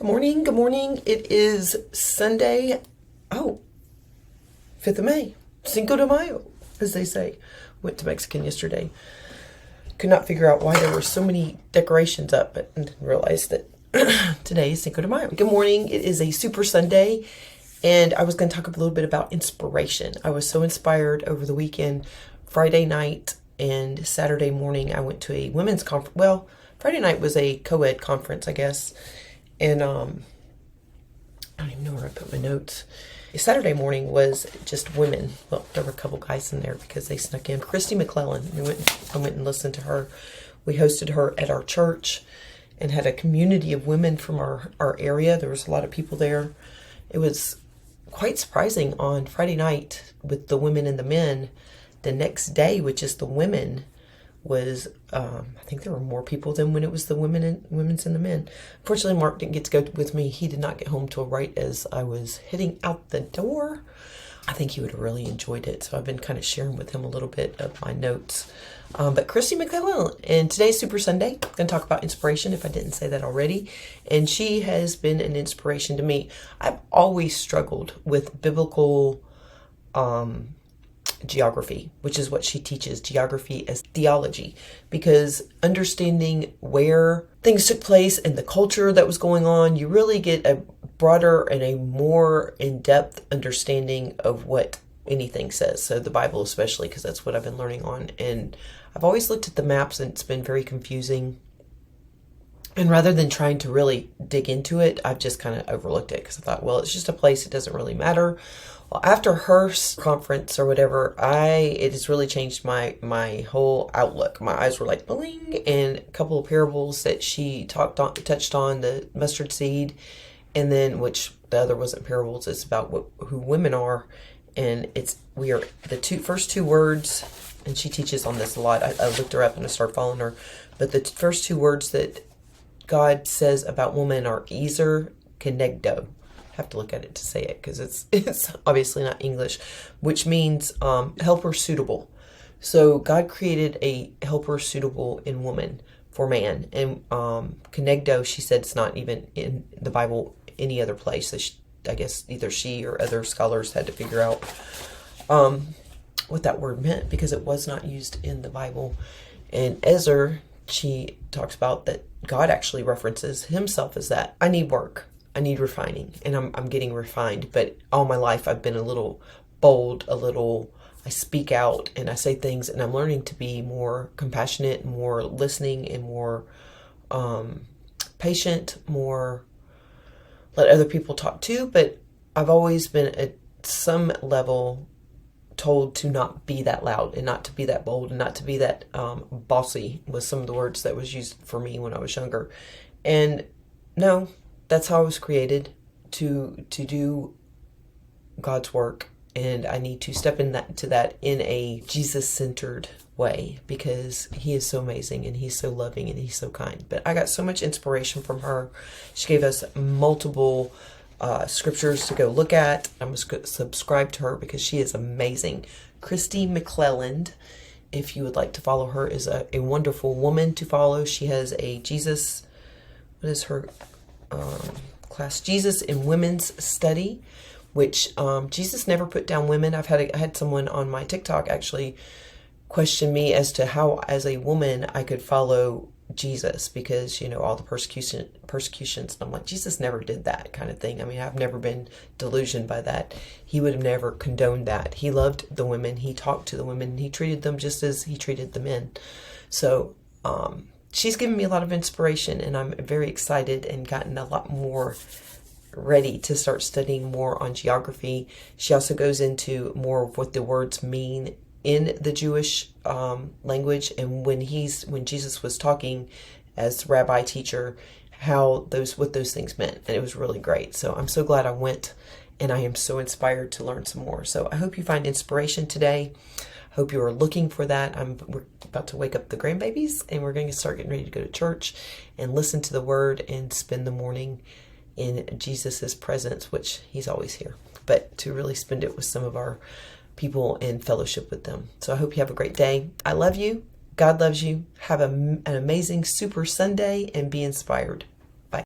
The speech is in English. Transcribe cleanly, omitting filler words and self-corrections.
Good morning. Good morning. It is Sunday. Oh, 5th of May. Cinco de Mayo, as they say. Went to Mexican yesterday. Could not figure out why there were so many decorations up, but didn't realize that today is Cinco de Mayo. Good morning. It is a super Sunday, and I was going to talk a little bit about inspiration. I was so inspired over the weekend. Friday night and Saturday morning, I went to a women's conference. Well, Friday night was a co-ed conference, I guess. And I don't even know where I put my notes. Saturday morning was just women. Well, there were a couple guys in there because they snuck in. Kristi Mclelland. I went and listened to her. We hosted her at our church and had a community of women from our area. There was a lot of people there. It was quite surprising on Friday night with the women and the men. The next day, which is the women, was I think there were more people than when it was the women's and the men. Unfortunately, Mark didn't get to go with me. He did not get home till right as I was heading out the door. I think he would have really enjoyed it. So I've been kind of sharing with him a little bit of my notes. But Kristi Mclelland, and today's Super Sunday. I'm going to talk about inspiration if I didn't say that already. And she has been an inspiration to me. I've always struggled with biblical geography, which is what she teaches, geography as theology, because understanding where things took place and the culture that was going on, you really get a broader and a more in-depth understanding of what anything says. So the Bible especially, because that's what I've been learning on. And I've always looked at the maps and it's been very confusing. And rather than trying to really dig into it, I've just kind of overlooked it because I thought, well, it's just a place. It doesn't really matter. Well, after her conference or whatever, it has really changed my whole outlook. My eyes were like bling, and a couple of parables that she touched on, the mustard seed, and then which the other wasn't parables. It's about who women are, and we are the first two words, and she teaches on this a lot. I looked her up and I started following her, but the first two words that God says about woman are ezer kenegdo. Have to look at it to say it because it's obviously not English, which means helper suitable. So God created a helper suitable in woman for man, and kenegdo, she said, it's not even in the Bible any other place. So I guess either she or other scholars had to figure out what that word meant because it was not used in the Bible. And Ezer, she talks about that God actually references himself as that. I need work. I need refining, and I'm getting refined, but all my life I've been a little bold, I speak out and I say things, and I'm learning to be more compassionate, more listening, and more patient, more let other people talk too, but I've always been at some level told to not be that loud and not to be that bold and not to be that bossy was some of the words that was used for me when I was younger. And no, that's how I was created to do God's work, and I need to step into that in a Jesus-centered way because he is so amazing and he's so loving and he's so kind. But I got so much inspiration from her. She gave us multiple scriptures to go look at. I'm going to subscribe to her because she is amazing. Kristi Mclelland, if you would like to follow her, is a wonderful woman to follow. She has a Jesus, what is her class? Jesus in Women's Study, which Jesus never put down women. I had someone on my TikTok actually question me as to how, as a woman, I could follow Jesus because, all the persecutions. I'm like, Jesus never did that kind of thing. I mean, I've never been delusioned by that. He would have never condoned that. He loved the women. He talked to the women. And he treated them just as he treated the men. So, she's given me a lot of inspiration, and I'm very excited and gotten a lot more ready to start studying more on geography. She also goes into more of what the words mean in the Jewish language, and when Jesus was talking as rabbi teacher, what those things meant, and it was really great. So I'm so glad I went, and I am so inspired to learn some more. So I hope you find inspiration today. Hope you are looking for that. We're about to wake up the grandbabies, and we're going to start getting ready to go to church and listen to the word and spend the morning in Jesus's presence, which he's always here, but to really spend it with some of our people and fellowship with them. So I hope you have a great day. I love you. God loves you. Have an amazing Super Sunday and be inspired.